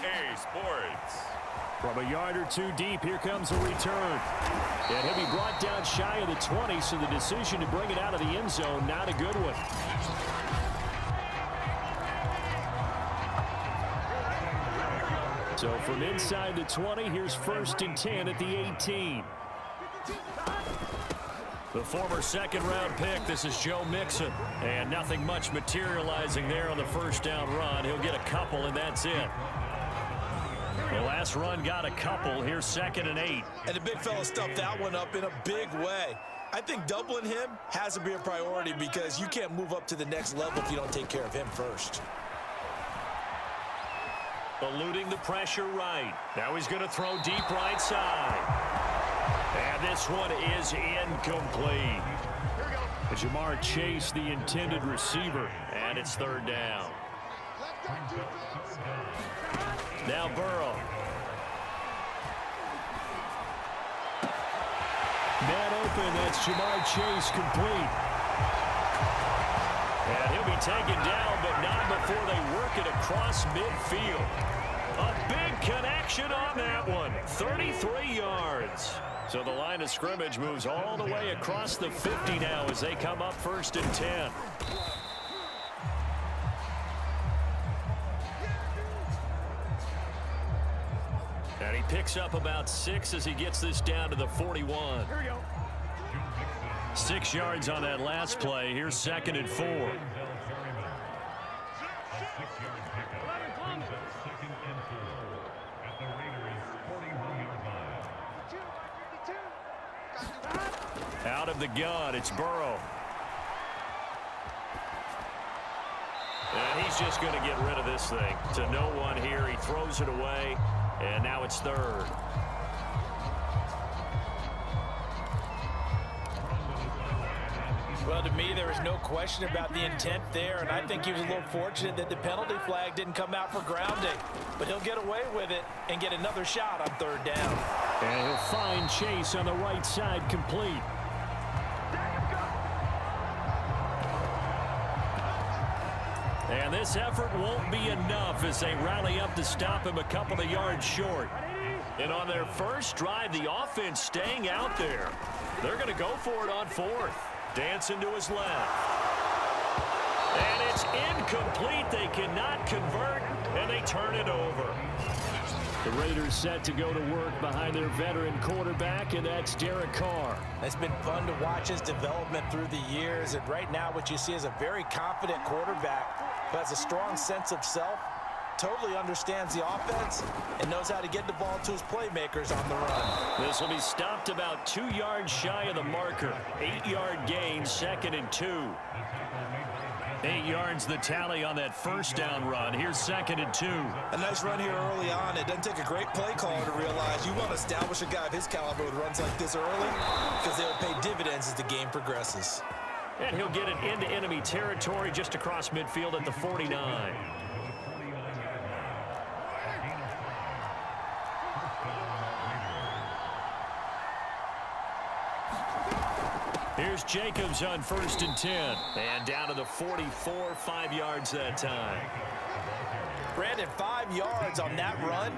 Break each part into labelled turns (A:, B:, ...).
A: EA Sports.
B: From a yard or two deep, here comes a return. And he'll be brought down shy of the 20, so the decision to bring it out of the end zone, not a good one. So from inside the 20, here's 1st and 10 at the 18. The former second-round pick, this is Joe Mixon. And nothing much materializing there on the first down run. He'll get a couple, and that's it. The last run got a couple. Here's 2nd and 8.
C: And the big fella stuffed that one up in a big way. I think doubling him has to be a priority because you can't move up to the next level if you don't take care of him first.
B: Eluding the pressure right. Now he's going to throw deep right side. And this one is incomplete. Jamar Chase, the intended receiver, and it's 3rd down. Now Burrow. Man open, that's Jamar Chase complete. And he'll be taken down, but not before they work it across midfield. A big connection on that one. 33 yards. So the line of scrimmage moves all the way across the 50 now as they come up 1st and 10. And he picks up about 6 as he gets this down to the 41. 6 yards on that last play. Here's 2nd and 4. Out of the gun, it's Burrow. And he's just going to get rid of this thing. To no one here. He throws it away, and now it's 3rd.
C: Well, to me, there is no question about the intent there, and I think he was a little fortunate that the penalty flag didn't come out for grounding. But he'll get away with it and get another shot on 3rd down.
B: And he'll find Chase on the right side complete. And this effort won't be enough as they rally up to stop him a couple of yards short. And on their first drive, the offense staying out there. They're going to go for it on 4th. Dancing to his left. And it's incomplete. They cannot convert, and they turn it over. The Raiders set to go to work behind their veteran quarterback, and that's Derek Carr.
C: It's been fun to watch his development through the years, and right now what you see is a very confident quarterback who has a strong sense of self, totally understands the offense, and knows how to get the ball to his playmakers on the run.
B: This will be stopped about 2 yards shy of the marker. 8-yard gain, 2nd and 2. 8 yards the tally on that first down run. Here's 2nd and 2.
C: A nice run here early on. It doesn't take a great play caller to realize you want to establish a guy of his caliber with runs like this early because they will pay dividends as the game progresses.
B: And he'll get it into enemy territory just across midfield at the 49. Here's Jacobs on 1st and 10. And down to the 44, 5 yards that time.
C: Brandon, 5 yards on that run.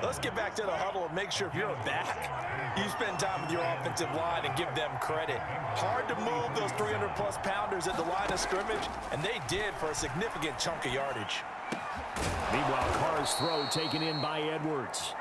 C: Let's get back to the huddle and make sure if you're a back, you spend time with your offensive line and give them credit. Hard to move those 300-plus pounders at the line of scrimmage, and they did for a significant chunk of yardage.
B: Meanwhile, Carr's throw taken in by Edwards.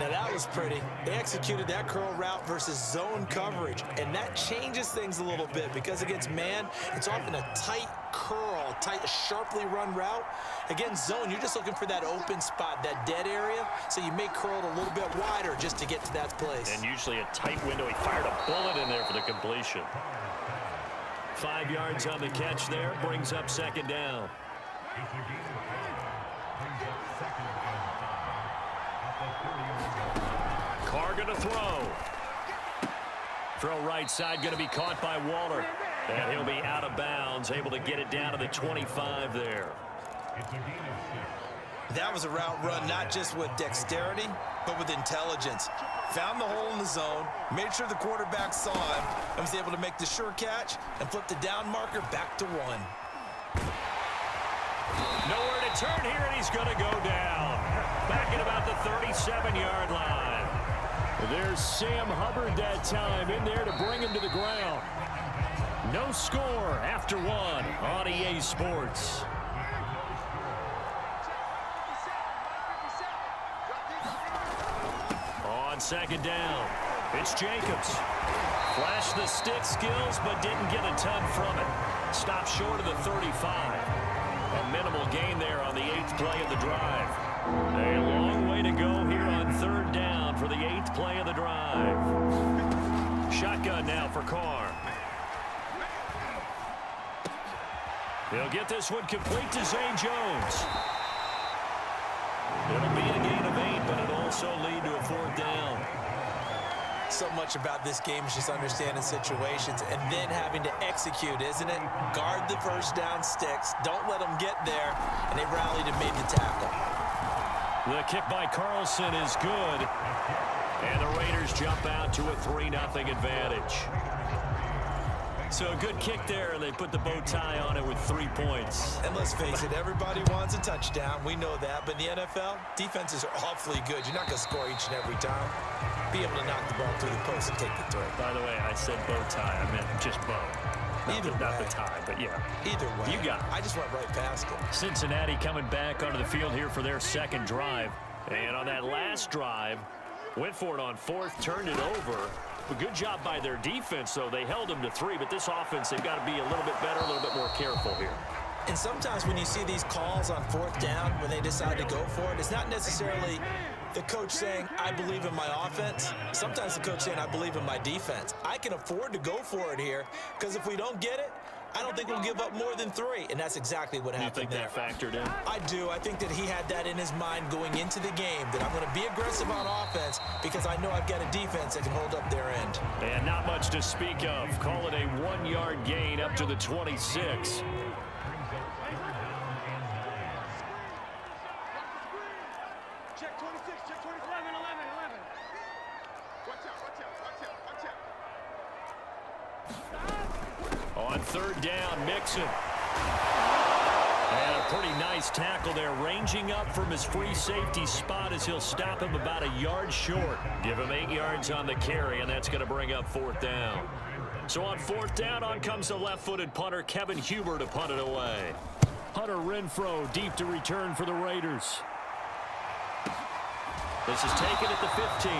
C: Now that was pretty. They executed that curl route versus zone coverage, and that changes things a little bit because against man, it's often a tight curl, tight, sharply run route. Against zone, you're just looking for that open spot, that dead area, so you may curl it a little bit wider just to get to that place.
B: And usually a tight window. He fired a bullet in there for the completion. 5 yards on the catch there, brings up 2nd down. Carr going to throw. Throw right side going to be caught by Waller. And he'll be out of bounds, able to get it down to the 25 there.
C: That was a route run not just with dexterity, but with intelligence. Found the hole in the zone, made sure the quarterback saw him, and was able to make the sure catch and flip the down marker back to 1.
B: Nowhere to return here, and he's going to go down. Back at about the 37-yard line. There's Sam Hubbard that time in there to bring him to the ground. No score after one on EA Sports. On second down, it's Jacobs. Flashed the stick skills, but didn't get a ton from it. Stopped short of the 35. A minimal gain there on the 8th play of the drive. A long way to go here on third down for the 8th play of the drive. Shotgun now for Carr. He'll get this one complete to Zane Jones. It'll be a gain of 8, but it'll also lead to a 4th down.
C: So much about this game is just understanding situations and then having to execute, isn't it? Guard the first down sticks. Don't let them get there. And they rallied and made the tackle.
B: The kick by Carlson is good. And the Raiders jump out to a 3-0 advantage. So a good kick there, and they put the bow tie on it with 3 points.
C: And let's face it, everybody wants a touchdown. We know that. But in the NFL, defenses are awfully good. You're not going to score each and every time. Be able to knock the ball through the post and take the throw.
B: By the way, I said bow tie. I meant just bow. Not the tie, but yeah.
C: Either way.
B: You got it.
C: I just went right past it.
B: Cincinnati coming back onto the field here for their second drive. And on that last drive, went for it on 4th, turned it over. A good job by their defense, though. They held them to 3, but this offense, they've got to be a little bit better, a little bit more careful here.
C: And sometimes when you see these calls on 4th down, when they decide to go for it, it's not necessarily the coach saying, I believe in my offense. Sometimes the coach saying, I believe in my defense. I can afford to go for it here, because if we don't get it, I don't think we'll give up more than 3. And that's exactly what happened there.
B: You think that factored in?
C: I do. I think that he had that in his mind going into the game, that I'm going to be aggressive on offense because I know I've got a defense that can hold up their end.
B: And not much to speak of. Call it a 1-yard gain up to the 26.
A: Check 26, check 26, 11. Watch out.
B: On third down, Mixon. And a pretty nice tackle there, ranging up from his free safety spot as he'll stop him about a yard short. Give him 8 yards on the carry, and that's going to bring up 4th down. So on 4th down, on comes the left-footed punter, Kevin Huber, to punt it away. Hunter Renfrow deep to return for the Raiders. This is taken at the 15.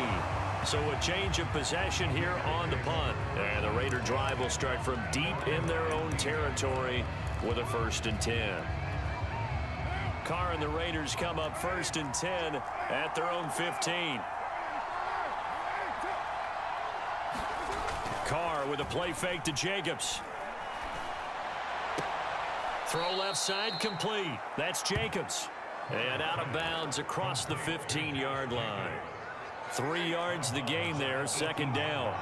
B: So a change of possession here on the punt. And the Raider drive will start from deep in their own territory with a 1st and 10. Carr and the Raiders come up 1st and 10 at their own 15. Carr with a play fake to Jacobs. Throw left side complete. That's Jacobs. And out of bounds across the 15-yard line. 3 yards the gain there, 2nd down.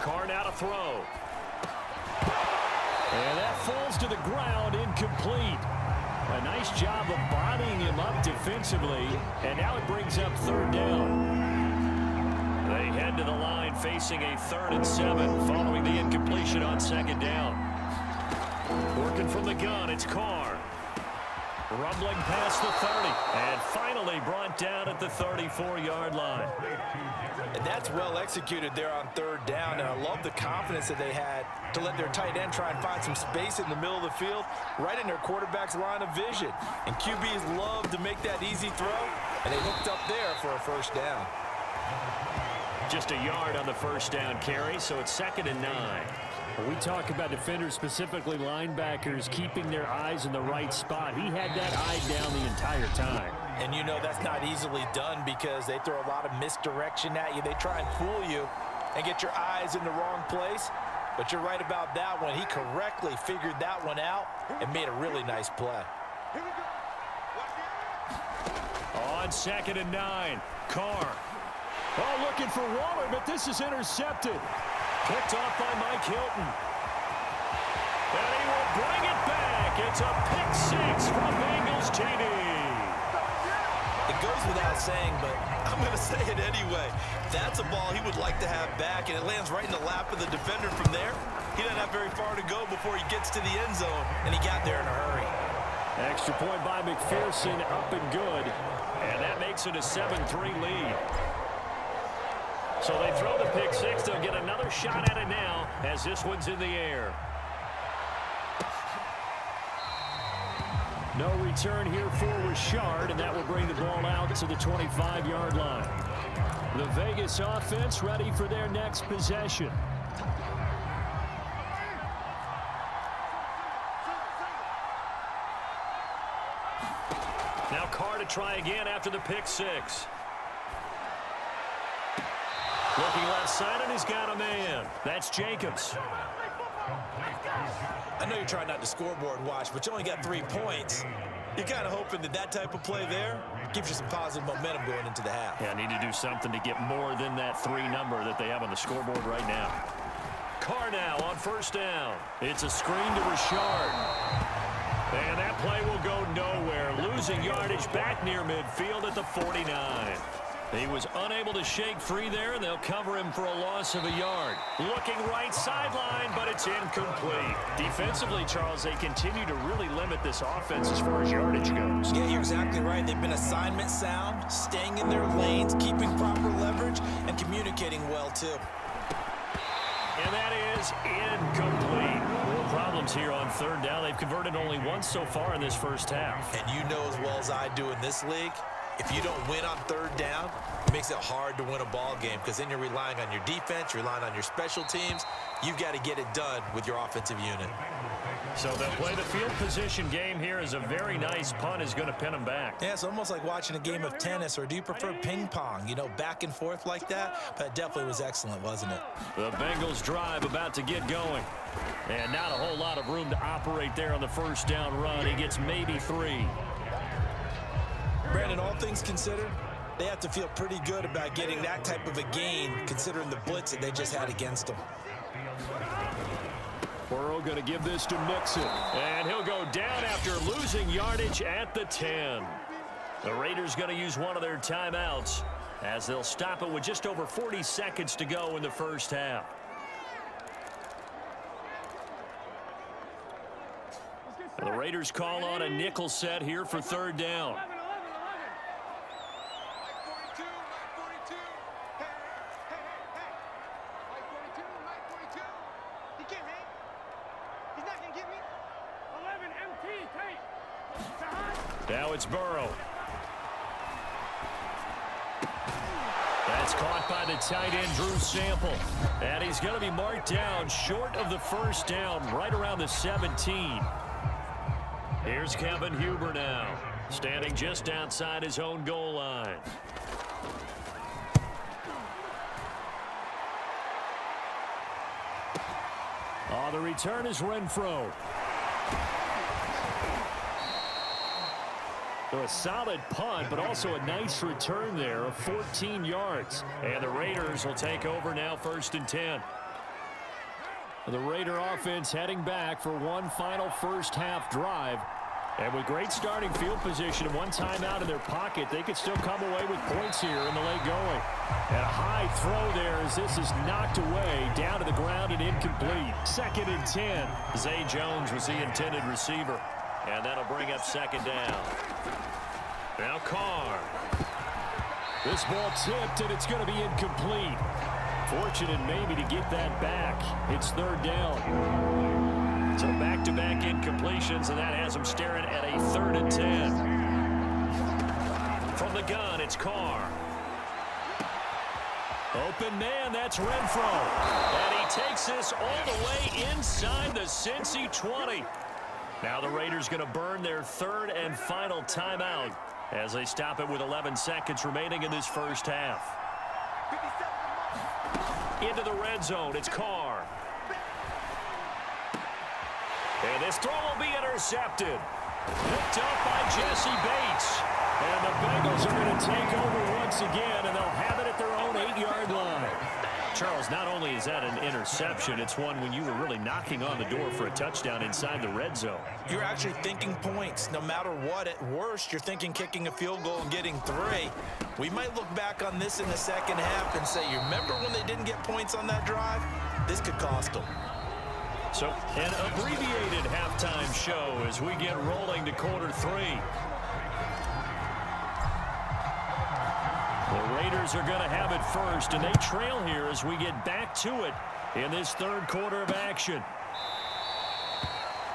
B: Carr now to throw. And that falls to the ground, incomplete. A nice job of bodying him up defensively, and now it brings up 3rd down. They head to the line facing a 3rd and 7 following the incompletion on 2nd down. Working from the gun, it's Carr. Rumbling past the 30, and finally brought down at the 34-yard line.
C: And that's well executed there on 3rd down, and I love the confidence that they had to let their tight end try and find some space in the middle of the field, right in their quarterback's line of vision. And QBs love to make that easy throw, and they hooked up there for a 1st down.
B: Just a yard on the 1st down carry, so it's 2nd and 9.
D: When we talk about defenders, specifically linebackers, keeping their eyes in the right spot, he had that eye down the entire time.
C: And you know that's not easily done because they throw a lot of misdirection at you. They try and fool you and get your eyes in the wrong place. But you're right about that one. He correctly figured that one out and made a really nice play.
B: On 2nd and 9, Carr. Oh, looking for Waller, but this is intercepted. Picked off by Mike Hilton. And he will bring it back. It's a pick 6 from Bengals TD.
C: It goes without saying, but I'm going to say it anyway. That's a ball he would like to have back, and it lands right in the lap of the defender from there. He doesn't have very far to go before he gets to the end zone, and he got there in a hurry.
D: Extra point by McPherson, up and good.
B: And that makes it a 7-3 lead. So they throw the pick six. They'll get another shot at it now as this one's in the air.
D: No return here for Richard, and that will bring the ball out to the 25-yard line. The Vegas offense ready for their next possession.
B: Now Carr to try again after the pick six. Looking left side, and he's got a man. That's Jacobs.
C: I know you're trying not to scoreboard watch, but you only got 3 points. You're kind of hoping that that type of play there gives you some positive momentum going into the half.
B: Yeah, need to do something to get more than that 3 number that they have on the scoreboard right now. Carr now on first down. It's a screen to Richard. And that play will go nowhere. Losing yardage back near midfield at the 49. He was unable to shake free there, and they'll cover him for a loss of a yard. Looking right sideline, but it's incomplete. Defensively, Charles, they continue to really limit this offense as far as yardage goes.
C: Yeah, you're exactly right. They've been assignment sound, staying in their lanes, keeping proper leverage, and communicating well, too.
B: And that is incomplete. Real problems here on third down. They've converted only once so far in this first half.
C: And you know as well as I do in this league, if you don't win on third down, it makes it hard to win a ball game because then you're relying on your defense, you're relying on your special teams. You've got to get it done with your offensive unit.
B: So they'll play the field position game here as a very nice punt is going to pin them back.
C: Yeah, it's almost like watching a game of tennis, or do you prefer ping pong? You know, back and forth like that? But it definitely was excellent, wasn't it?
B: The Bengals drive about to get going. And not a whole lot of room to operate there on the first down run. He gets maybe 3.
C: Brandon, all things considered, they have to feel pretty good about getting that type of a gain considering the blitz that they just had against them.
B: Burrow going to give this to Mixon. And he'll go down after losing yardage at the 10. The Raiders going to use one of their timeouts as they'll stop it with just over 40 seconds to go in the first half. The Raiders call on a nickel set here for third down. Now it's Burrow. That's caught by the tight end, Drew Sample. And he's going to be marked down short of the first down, right around the 17. Here's Kevin Huber now, standing just outside his own goal line.
D: Oh, the return is Renfro. So a solid punt, but also a nice return there of 14 yards.
B: And the Raiders will take over now, 1st and 10.
D: The Raider offense heading back for one final first half drive. And with great starting field position and one timeout in their pocket, they could still come away with points here in the late going. And a high throw there as this is knocked away, down to the ground and incomplete. 2nd and 10.
B: Zay Jones was the intended receiver. And that'll bring up 2nd down. Now Carr.
D: This ball tipped, and it's going to be incomplete. Fortunate maybe to get that back. It's 3rd down.
B: So back-to-back incompletions, and that has them staring at a 3rd and 10. From the gun, it's Carr. Open man, that's Renfro. And he takes this all the way inside the Cincy 20. Now the Raiders going to burn their 3rd and final timeout as they stop it with 11 seconds remaining in this first half. Into the red zone, it's Carr. And this throw will be intercepted. Picked up by Jesse Bates. And the Bengals are going to take over once again, and they'll have it at their own 8-yard line. Charles, not only is that an interception, it's one when you were really knocking on the door for a touchdown inside the red zone.
C: You're actually thinking points. No matter what, at worst, you're thinking kicking a field goal and getting 3. We might look back on this in the second half and say, you remember when they didn't get points on that drive? This could cost them.
B: So an abbreviated halftime show as we get rolling to quarter 3. The Raiders are going to have it first, and they trail here as we get back to it in this third quarter of action.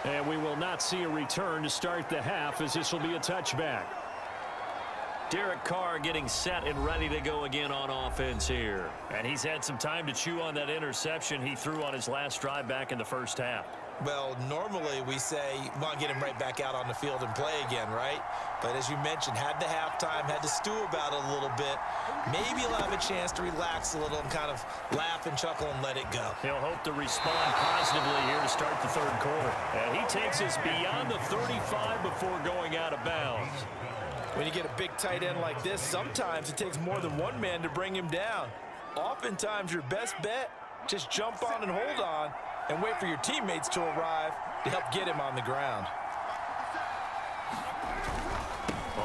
B: And we will not see a return to start the half, as this will be a touchback. Derek Carr getting set and ready to go again on offense here. And he's had some time to chew on that interception he threw on his last drive back in the first half.
C: Well, normally we say, want to get him right back out on the field and play again, right? But as you mentioned, had the halftime, had to stew about it a little bit. Maybe he'll have a chance to relax a little and kind of laugh and chuckle and let it go.
B: He'll hope to respond positively here to start the third quarter. And he takes us beyond the 35 before going out of bounds.
C: When you get a big tight end like this, sometimes it takes more than one man to bring him down. Oftentimes, your best bet, just jump on and hold on and wait for your teammates to arrive to help get him on the ground.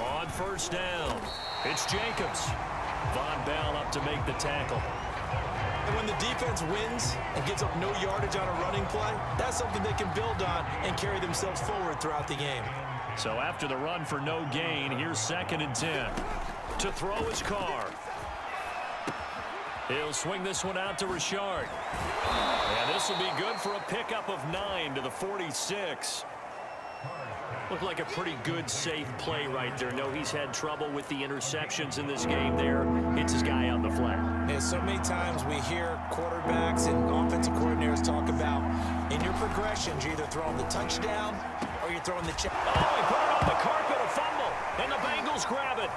B: On first down, it's Jacobs. Von Bell up to make the tackle.
C: And when the defense wins and gives up no yardage on a running play, that's something they can build on and carry themselves forward throughout the game.
B: So after the run for no gain, here's 2nd and 10. To throw his Carr. He'll swing this one out to Richard. And this will be good for a pickup of 9 to the 46. Looked like a pretty good, safe play right there. No, he's had trouble with the interceptions in this game there. Hits his guy on the flat.
C: Yeah, so many times we hear quarterbacks and offensive coordinators talk about in your progressions, you're either throwing the touchdown or you're throwing the check.
B: Oh, he put it on the carpet, a fumble, and the Bengals grab it.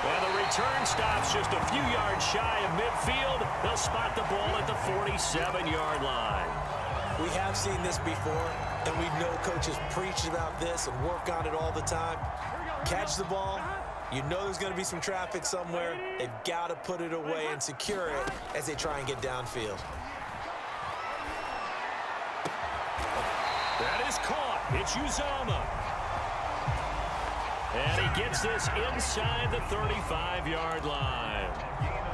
B: And the return stops just a few yards shy of midfield. They'll spot the ball at the 47-yard line.
C: We have seen this before, and we know coaches preach about this and work on it all the time. Catch the ball. You know there's going to be some traffic somewhere. They've got to put it away and secure it as they try and get downfield.
B: That is caught. It's Uzomah. And he gets this inside the 35-yard line.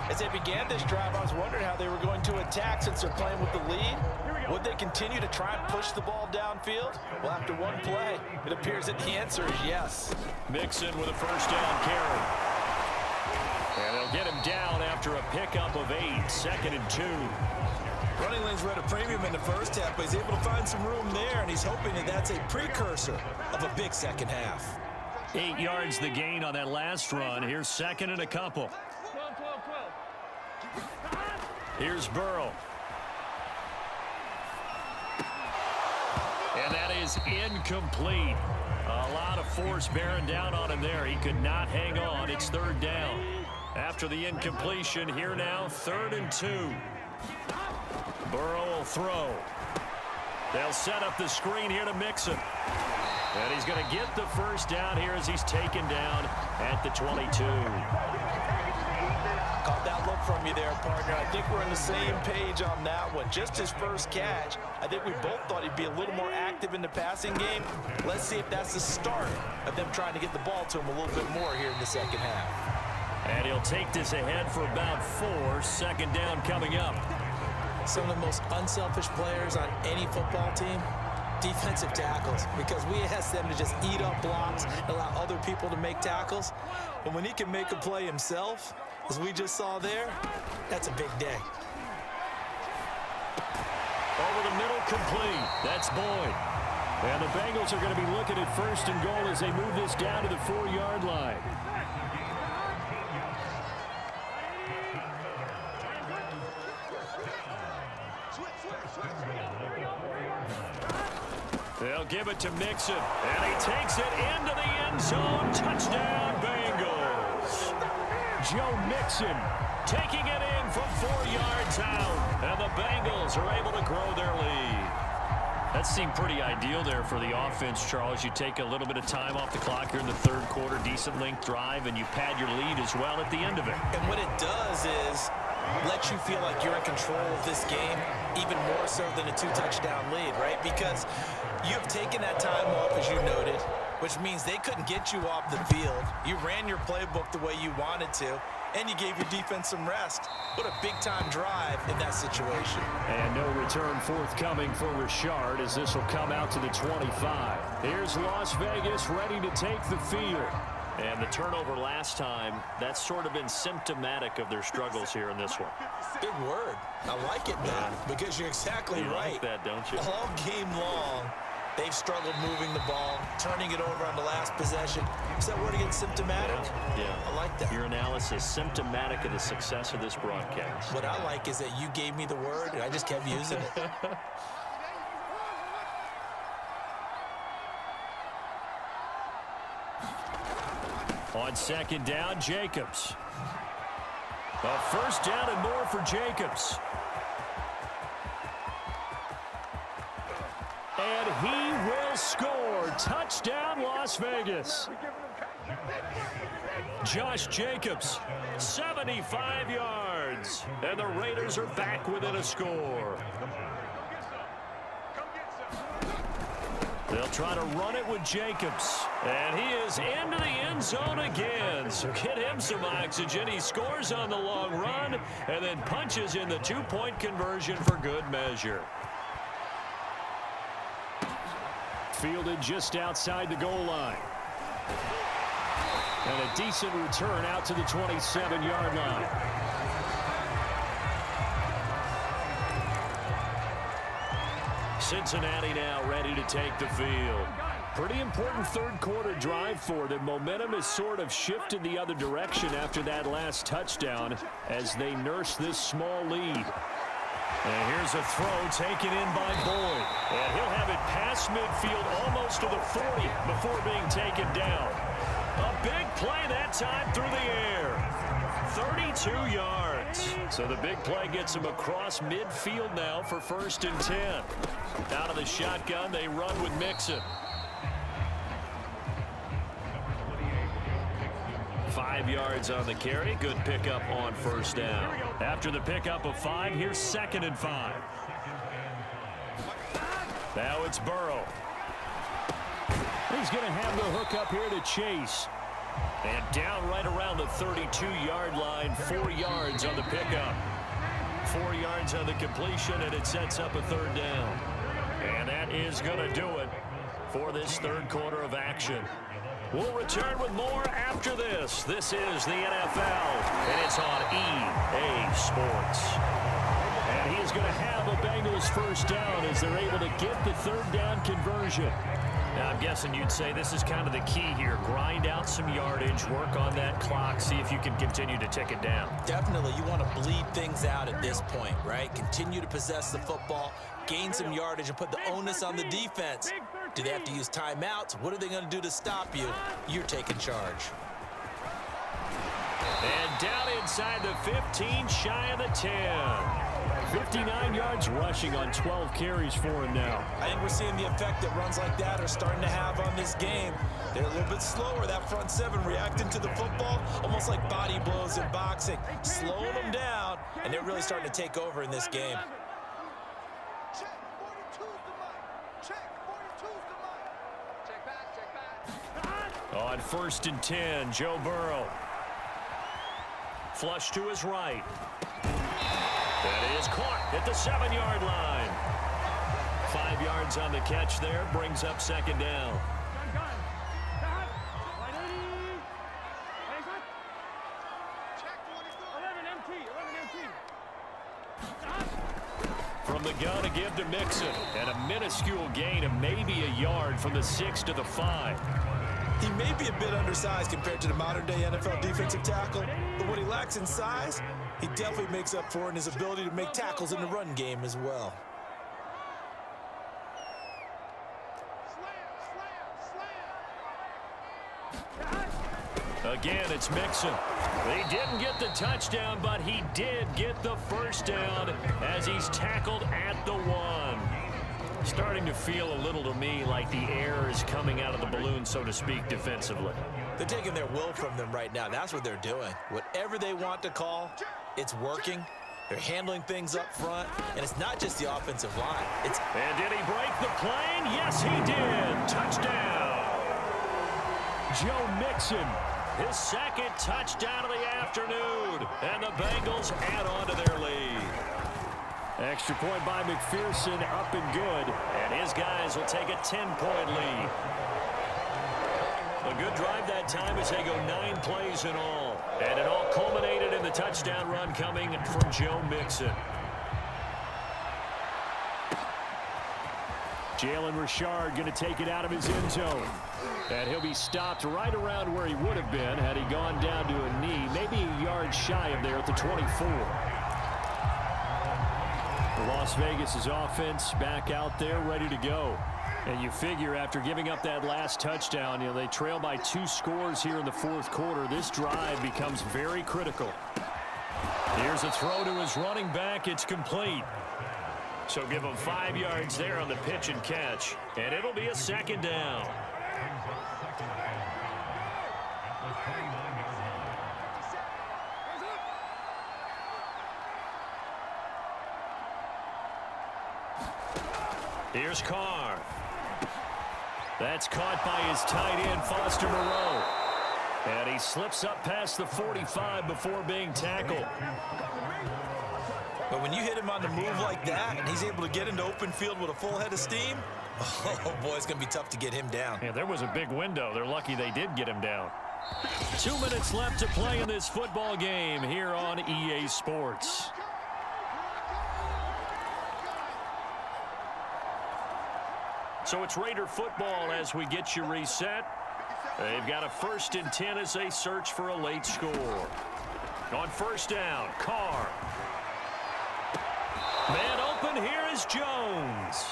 C: As they began this drive, I was wondering how they were going to attack since they're playing with the lead. Would they continue to try and push the ball downfield? Well, after one play, it appears that the answer is yes.
B: Mixon with a first down carry. And they'll get him down after a pickup of 8, 2nd and 2.
C: Running lanes were at a premium in the first half, but he's able to find some room there, and he's hoping that that's a precursor of a big second half.
B: 8 yards the gain on that last run. Here's 2nd and a couple.
A: 12.
B: Here's Burrow. And that is incomplete. A lot of force bearing down on him there. He could not hang on. It's 3rd down. After the incompletion, here now, 3rd and 2. Burrow will throw. They'll set up the screen here to Mixon. And he's going to get the first down here as he's taken down at the 22.
C: Caught that look from you there, partner. I think we're on the same page on that one. Just his first catch. I think we both thought he'd be a little more active in the passing game. Let's see if that's the start of them trying to get the ball to him a little bit more here in the second half.
B: And he'll take this ahead for about 4. 2nd down coming up.
C: Some of the most unselfish players on any football team, defensive tackles, because we ask them to just eat up blocks, allow other people to make tackles. And when he can make a play himself, as we just saw there, that's a big day.
B: Over the middle, complete. That's Boyd. And the Bengals are going to be looking at 1st and goal as they move this down to the 4-yard line. They'll give it to Mixon, and he takes it into the end zone. Touchdown, Bengals. Joe Mixon taking it in from 4 yards out, and the Bengals are able to grow their lead. That seemed pretty ideal there for the offense, Charles. You take a little bit of time off the clock here in the 3rd quarter, decent length drive, and you pad your lead as well at the end of it.
C: And what it does is let you feel like you're in control of this game, even more so than a 2-touchdown lead, right? Because you have taken that time off, as you noted, which means they couldn't get you off the field. You ran your playbook the way you wanted to, and you gave your defense some rest. What a big-time drive in that situation.
D: And no return forthcoming for Richard as this will come out to the 25. Here's Las Vegas ready to take the field.
B: And the turnover last time, that's sort of been symptomatic of their struggles here in this one.
C: Big word. I like it now because you're exactly right.
B: Like that, don't you?
C: All game long, they've struggled moving the ball, turning it over on the last possession. Is that word again, symptomatic?
B: Yeah.
C: I like that.
B: Your analysis, symptomatic of the success of this broadcast.
C: What I like is that you gave me the word, and I just kept using it.
D: On second down, Jacobs. A first down and more for Jacobs. And he will score. Touchdown, Las Vegas. Josh Jacobs, 75 yards. And the Raiders are back within a score. They'll try to run it with Jacobs. And he is into the end zone again. So get him some oxygen. He scores on the long run and then punches in the two-point conversion for good measure. Fielded just outside the goal line. And a decent return out to the 27-yard line. Cincinnati now ready to take the field. Pretty important third-quarter drive for them. Momentum has sort of shifted the other direction after that last touchdown as they nurse this small lead. And here's a throw taken in by Boyd. And he'll have it past midfield almost to the 40 before being taken down. A big play that time through the air. 32 yards. So the big play gets him across midfield now for 1st and 10. Out of the shotgun, they run with Mixon. 5 yards on the carry. Good pickup on 1st down. After the pickup of 5, here's 2nd and 5. Now it's Burrow. He's going to have the hook up here to Chase. And down right around the 32-yard line, 4 yards on the pickup. 4 yards on the completion, and it sets up a 3rd down. And that is going to do it for this third quarter of action. We'll return with more after this. This is the NFL, and it's on EA Sports. And he is going to have a Bengals 1st down as they're able to get the 3rd down conversion.
B: Now, I'm guessing you'd say this is kind of the key here. Grind out some yardage, work on that clock, see if you can continue to tick it down.
C: Definitely, you want to bleed things out at this point, right? Continue to possess the football, gain some yardage, and put the onus on the defense. Do they have to use timeouts? What are they going to do to stop you? You're taking charge.
B: And down inside the 15, shy of the 10.
D: 59 yards rushing on 12 carries for him now.
C: I think we're seeing the effect that runs like that are starting to have on this game. They're a little bit slower, that front 7 reacting to the football, almost like body blows in boxing, slowing them down, and they're really starting to take over in this game.
A: Check, 42's the mic. Check, 42's the mic. Check back.
B: On 1st and 10, Joe Burrow. Flush to his right. That is caught at the 7-yard line. 5 yards on the catch there, brings up 2nd down. From the gun to give to Mixon. And a minuscule gain of maybe a yard from the 6 to the 5.
C: He may be a bit undersized compared to the modern-day NFL defensive tackle, but what he lacks in size, he definitely makes up for in his ability to make tackles in the run game as well.
B: Again, it's Mixon. He didn't get the touchdown, but he did get the 1st down as he's tackled at the 1. Starting to feel a little to me like the air is coming out of the balloon, so to speak, defensively.
C: They're taking their will from them right now. That's what they're doing. Whatever they want to call, it's working. They're handling things up front, and it's not just the offensive line.
B: And did he break the plane? Yes, he did. Touchdown.
D: Joe Mixon
B: his second touchdown of the afternoon. And the Bengals add on to their lead.
D: Extra point by McPherson, up and good.
B: And his guys will take a 10-point lead. A good drive that time as they go 9 plays in all. And it all culminated in the touchdown run coming from Joe Mixon.
D: Jalen Richard going to take it out of his end zone. And he'll be stopped right around where he would have been had he gone down to a knee, maybe a yard shy of there at the 24. Las Vegas' offense back out there ready to go. And you figure after giving up that last touchdown, they trail by 2 scores here in the fourth quarter. This drive becomes very critical.
B: Here's a throw to his running back. It's complete. So give him 5 yards there on the pitch and catch. And it'll be a second down. Here's Carr. That's caught by his tight end, Foster Moreau. And he slips up past the 45 before being tackled.
C: But when you hit him on the move like that, and he's able to get into open field with a full head of steam, oh, boy, it's going to be tough to get him down.
B: Yeah, there was a big window. They're lucky they did get him down. 2 minutes left to play in this football game here on EA Sports. So it's Raider football as we get you reset. They've got a 1st and 10 as they search for a late score. On first down, Carr. Man open, here is Jones.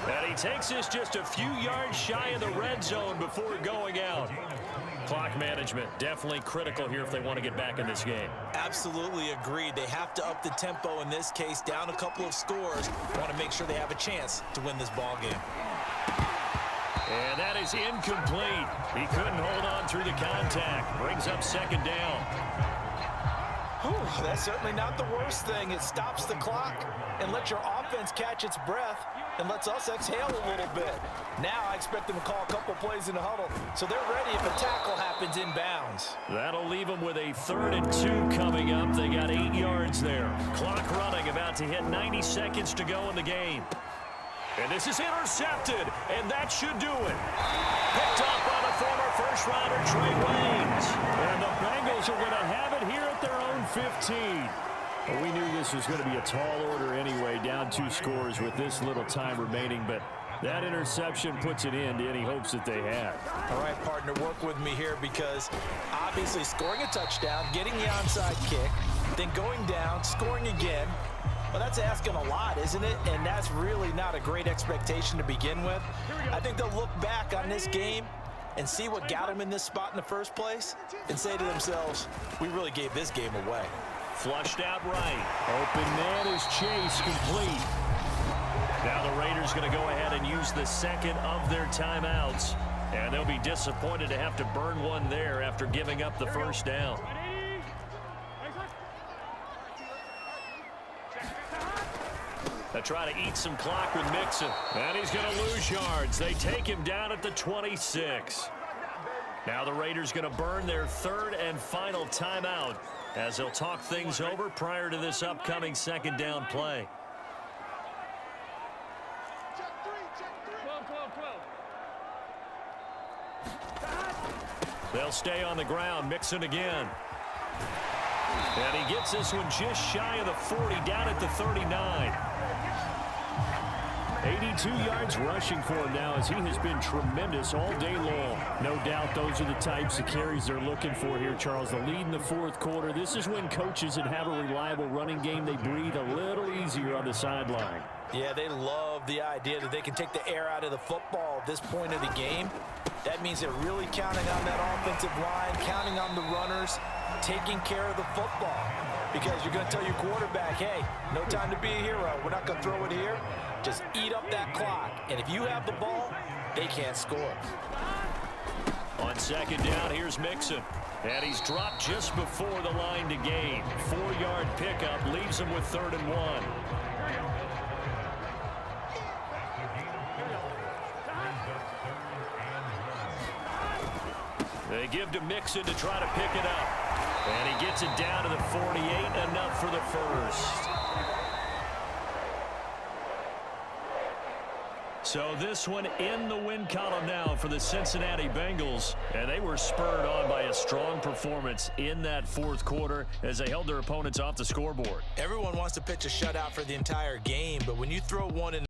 B: And he takes this just a few yards shy of the red zone before going out. Clock management, definitely critical here if they want to get back in this game.
C: Absolutely agreed. They have to up the tempo in this case, down a couple of scores. Want to make sure they have a chance to win this ball game.
B: And that is incomplete. He couldn't hold on through the contact. Brings up second down.
C: Whew, that's certainly not the worst thing. It stops the clock and lets your offense catch its breath and lets us exhale a little bit. Now I expect them to call a couple plays in the huddle, so they're ready if a tackle happens inbounds.
B: That'll leave them with a 3rd and 2 coming up. They got 8 yards there. Clock running, about to hit 90 seconds to go in the game. And this is intercepted, and that should do it. Picked up by the former first-rounder Trey Waynes.
D: And the Bengals are going to have it here at their own 15. Well, we knew this was going to be a tall order anyway, down 2 scores with this little time remaining, but that interception puts an end to any hopes that they had.
C: All right, partner, work with me here because obviously scoring a touchdown, getting the onside kick, then going down, scoring again, well, that's asking a lot, isn't it? And that's really not a great expectation to begin with. I think they'll look back on this game and see what got them in this spot in the first place and say to themselves, we really gave this game away.
B: Flushed out right.
D: Open man is Chase, complete.
B: Now the Raiders going to go ahead and use the second of their timeouts. And they'll be disappointed to have to burn one there after giving up the first down. They try to eat some clock with Mixon. And he's going to lose yards. They take him down at the 26. Now the Raiders going to burn their 3rd and final timeout as they'll talk things over prior to this upcoming second down play. They'll stay on the ground. Mixon again. And he gets this one just shy of the 40, down at the 39.
D: 82 yards rushing for him now as he has been tremendous all day long. No doubt those are the types of carries they're looking for here, Charles. The lead in the fourth quarter. This is when coaches that have a reliable running game, they breathe a little easier on the sideline.
C: Yeah, they love the idea that they can take the air out of the football at this point of the game. That means they're really counting on that offensive line, counting on the runners, taking care of the football. Because you're going to tell your quarterback, hey, no time to be a hero. We're not going to throw it here. Just eat up that clock. And if you have the ball, they can't score.
B: On second down, here's Mixon. And he's dropped just before the line to gain. 4-yard pickup leaves him with 3rd and 1. They give to Mixon to try to pick it up. And he gets it down to the 48, enough for the first. So this one in the win column now for the Cincinnati Bengals. And they were spurred on by a strong performance in that fourth quarter as they held their opponents off the scoreboard.
C: Everyone wants to pitch a shutout for the entire game, but when you throw one in